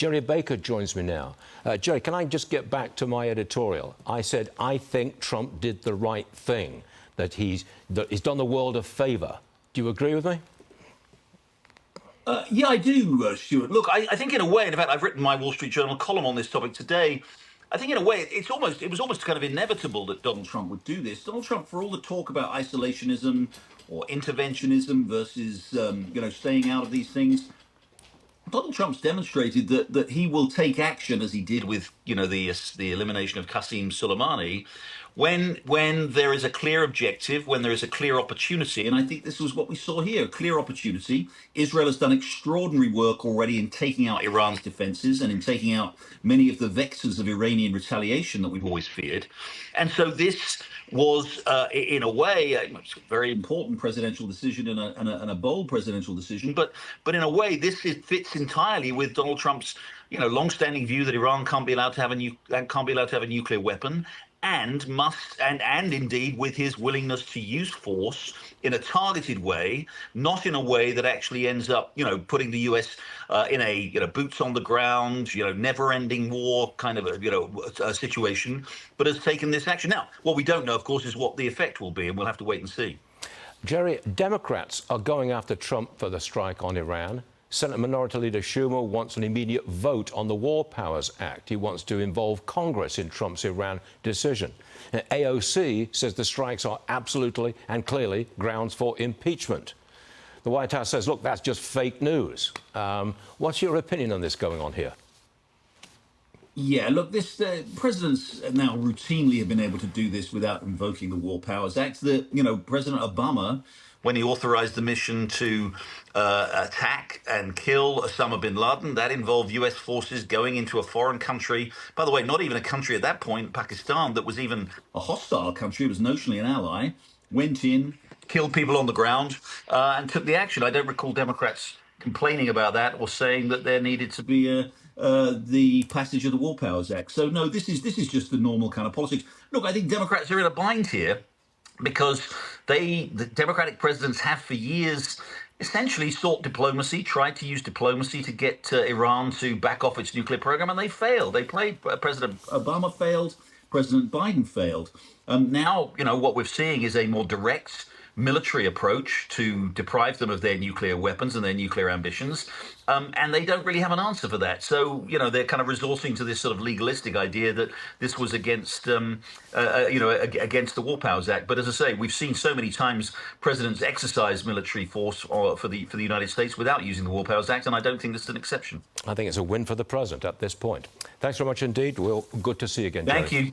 Gerry Baker joins me now. Gerry, can I just get back to my editorial? I said, I think Trump did the right thing, that he's done the world a favour. Do you agree with me? Yeah, I do, Stuart. Look, I think in a way, in fact, I've written my Wall Street Journal column on this topic today. I think in a way, it was almost kind of inevitable that Donald Trump would do this. Donald Trump, for all the talk about isolationism or interventionism versus, staying out of these things, Donald Trump's demonstrated that he will take action, as he did with the elimination of Qasem Soleimani, when there is a clear objective, when there is a clear opportunity. And I think this was what we saw here: a clear opportunity. Israel has done extraordinary work already in taking out Iran's defenses and in taking out many of the vectors of Iranian retaliation that we've always feared. And so this was, in a way, a very important presidential decision and a bold presidential decision. But in a way, this fits entirely with Donald Trump's, long-standing view that Iran can't be allowed to have a nuclear weapon, and indeed with his willingness to use force in a targeted way, not in a way that actually ends up, putting the US in a boots on the ground, never-ending war kind of a situation, but has taken this action. Now, what we don't know, of course, is what the effect will be, and we'll have to wait and see. Gerry, Democrats are going after Trump for the strike on Iran. Senate Minority Leader Schumer wants an immediate vote on the War Powers Act. He wants to involve Congress in Trump's Iran decision. AOC says the strikes are absolutely and clearly grounds for impeachment. The White House says, look, that's just fake news. What's your opinion on this going on here? Yeah, look, presidents now routinely have been able to do this without invoking the War Powers Act. President Obama, when he authorized the mission to attack and kill Osama bin Laden, that involved US forces going into a foreign country. By the way, not even a country at that point, Pakistan, that was even a hostile country. It was notionally an ally. Went in, killed people on the ground, and took the action. I don't recall Democrats complaining about that or saying that there needed to be the passage of the War Powers Act. So no, this is just the normal kind of politics. Look, I think Democrats are in a bind here because the Democratic presidents have for years essentially sought diplomacy, tried to use diplomacy to get Iran to back off its nuclear program, and they failed. President Obama failed, President Biden failed. Now, what we're seeing is a more direct military approach to deprive them of their nuclear weapons and their nuclear ambitions, and they don't really have an answer for that. So, they're kind of resorting to this sort of legalistic idea that this was against the War Powers Act. But as I say, we've seen so many times presidents exercise military force for the United States without using the War Powers Act, and I don't think this is an exception. I think it's a win for the president at this point. Thanks very much indeed. Well, good to see you again, Gerry. Thank you.